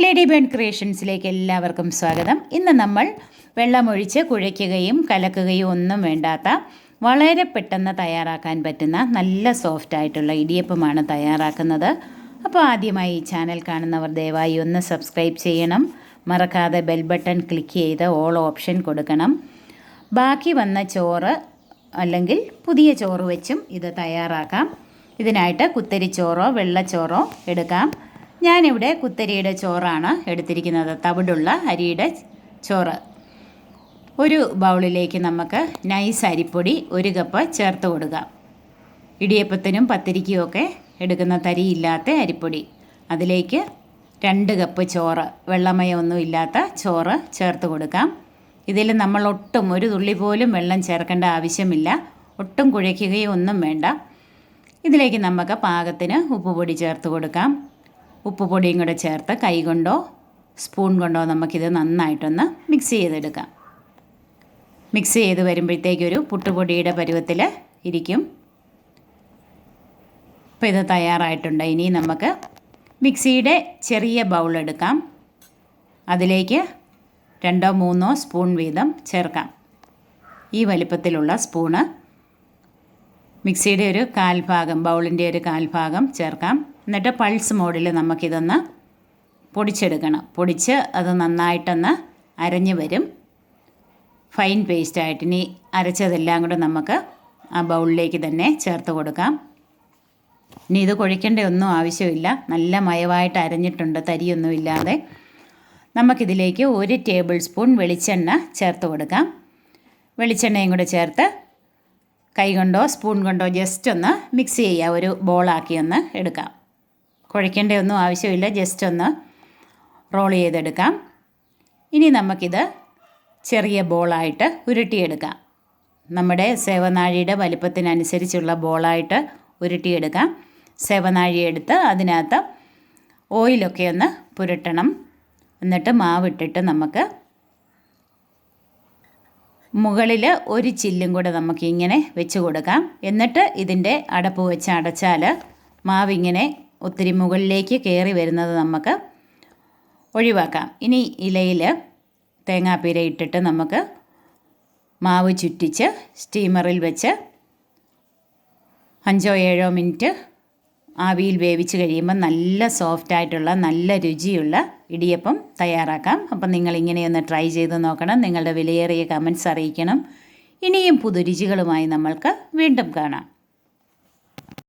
Lady burn ക്രിയേഷൻസിലേക്ക് എല്ലാവർക്കും സ്വാഗതം. ഇന്ന് നമ്മൾ വെള്ളമൊഴിച്ച് കുഴയ്ക്കുകയും കലക്കുകയും ഒന്നും വേണ്ടാത്ത വളരെ പെട്ടെന്ന് തയ്യാറാക്കാൻ പറ്റുന്ന നല്ല സോഫ്റ്റായിട്ടുള്ള ഇടിയപ്പമാണ് തയ്യാറാക്കുന്നത്. അപ്പോൾ ആദ്യമായി ഈ ചാനൽ കാണുന്നവർ ദയവായി ഒന്ന് സബ്സ്ക്രൈബ് ചെയ്യണം. മറക്കാതെ ബെൽ ബട്ടൺ ക്ലിക്ക് ചെയ്ത് ഓൾ ഓപ്ഷൻ കൊടുക്കണം. ബാക്കി വന്ന ചോറ് അല്ലെങ്കിൽ പുതിയ ചോറ് വെച്ചും ഇത് തയ്യാറാക്കാം. ഇതിനായിട്ട് കുത്തരിച്ചോറോ വെള്ളച്ചോറോ എടുക്കാം. ഞാനിവിടെ കുത്തരിയുടെ ചോറാണ് എടുത്തിരിക്കുന്നത്, തവിടുള്ള അരിയുടെ ചോറ്. ഒരു ബൗളിലേക്ക് നമുക്ക് നൈസ് അരിപ്പൊടി 1 കപ്പ് ചേർത്ത് കൊടുക്കാം. ഇടിയപ്പത്തിനും പത്തിരിക്കുമൊക്കെ എടുക്കുന്ന തരിയില്ലാത്ത അരിപ്പൊടി. അതിലേക്ക് 2 കപ്പ് ചോറ്, വെള്ളമയമൊന്നും ഇല്ലാത്ത ചോറ് ചേർത്ത് കൊടുക്കാം. ഇതിൽ നമ്മൾ ഒട്ടും ഒരു തുള്ളി പോലും വെള്ളം ചേർക്കേണ്ട ആവശ്യമില്ല. ഒട്ടും കുഴയ്ക്കുകയോ ഒന്നും വേണ്ട. ഇതിലേക്ക് നമുക്ക് പാകത്തിന് ഉപ്പുപൊടി ചേർത്ത് കൊടുക്കാം. ഉപ്പുപൊടിയും കൂടെ ചേർത്ത് കൈ കൊണ്ടോ സ്പൂൺ കൊണ്ടോ നമുക്കിത് നന്നായിട്ടൊന്ന് മിക്സ് ചെയ്തെടുക്കാം. മിക്സ് ചെയ്ത് വരുമ്പോഴത്തേക്കൊരു പുട്ടുപൊടിയുടെ പരുവത്തിൽ ഇരിക്കും. അപ്പോൾ ഇത് തയ്യാറായിട്ടുണ്ട്. ഇനി നമുക്ക് മിക്സിയുടെ ചെറിയ ബൗൾ എടുക്കാം. അതിലേക്ക് 2-3 സ്പൂൺ വീതം ചേർക്കാം. ഈ വലിപ്പത്തിലുള്ള സ്പൂണ് മിക്സിയുടെ ഒരു 1/4 ഭാഗം, ബൗളിൻ്റെ ഒരു 1/4 ഭാഗം ചേർക്കാം. എന്നിട്ട് പൾസ് മോഡിൽ നമുക്കിതൊന്ന് പൊടിച്ചെടുക്കണം. പൊടിച്ച് അത് നന്നായിട്ടൊന്ന് അരഞ്ഞ് വരും, ഫൈൻ പേസ്റ്റായിട്ട്. ഇനി അരച്ചതെല്ലാം കൂടെ നമുക്ക് ആ ബൗളിലേക്ക് തന്നെ ചേർത്ത് കൊടുക്കാം. ഇനി ഇത് കുഴയ്ക്കേണ്ട ഒന്നും ആവശ്യമില്ല, നല്ല മയമായിട്ട് അരഞ്ഞിട്ടുണ്ട്, തരിയൊന്നും ഇല്ലാതെ. നമുക്കിതിലേക്ക് 1 ടേബിൾ സ്പൂൺ വെളിച്ചെണ്ണ ചേർത്ത് കൊടുക്കാം. വെളിച്ചെണ്ണയും കൂടെ ചേർത്ത് കൈ കൊണ്ടോ സ്പൂൺ കൊണ്ടോ ജസ്റ്റ് ഒന്ന് മിക്സ് ചെയ്യുക. ഒരു ബോളാക്കി ഒന്ന് എടുക്കാം. കുഴയ്ക്കേണ്ട ഒന്നും ആവശ്യമില്ല, ജസ്റ്റ് ഒന്ന് റോൾ ചെയ്തെടുക്കാം. ഇനി നമുക്കിത് ചെറിയ ബോളായിട്ട് ഉരുട്ടിയെടുക്കാം. നമ്മുടെ സേവനാഴിയുടെ വലിപ്പത്തിനനുസരിച്ചുള്ള ബോളായിട്ട് ഉരുട്ടിയെടുക്കാം. സേവനാഴി എടുത്ത് അതിനകത്ത് ഓയിലൊക്കെ ഒന്ന് പുരട്ടണം. എന്നിട്ട് മാവിട്ടിട്ട് നമുക്ക് മുകളിൽ 1 ചില്ലും കൂടെ നമുക്കിങ്ങനെ വെച്ച് കൊടുക്കാം. എന്നിട്ട് ഇതിൻ്റെ അടപ്പ് വെച്ച് അടച്ചാൽ മാവിങ്ങനെ ഒത്തിരി മുകളിലേക്ക് കയറി വരുന്നത് നമുക്ക് ഒഴിവാക്കാം. ഇനി ഇലയിൽ തേങ്ങാപ്പീര ഇട്ടിട്ട് നമുക്ക് മാവ് ചുറ്റിച്ച് സ്റ്റീമറിൽ വെച്ച് 5-7 മിനിറ്റ് ആവിയിൽ വേവിച്ച് കഴിയുമ്പോൾ നല്ല സോഫ്റ്റായിട്ടുള്ള നല്ല രുചിയുള്ള ഇടിയപ്പം തയ്യാറാക്കാം. അപ്പം നിങ്ങളിങ്ങനെയൊന്ന് ട്രൈ ചെയ്ത് നോക്കണം. നിങ്ങളുടെ വിലയേറിയ കമൻറ്റ്സ് അറിയിക്കണം. ഇനിയും പുതുരുചികളുമായി നമ്മൾക്ക് വീണ്ടും കാണാം.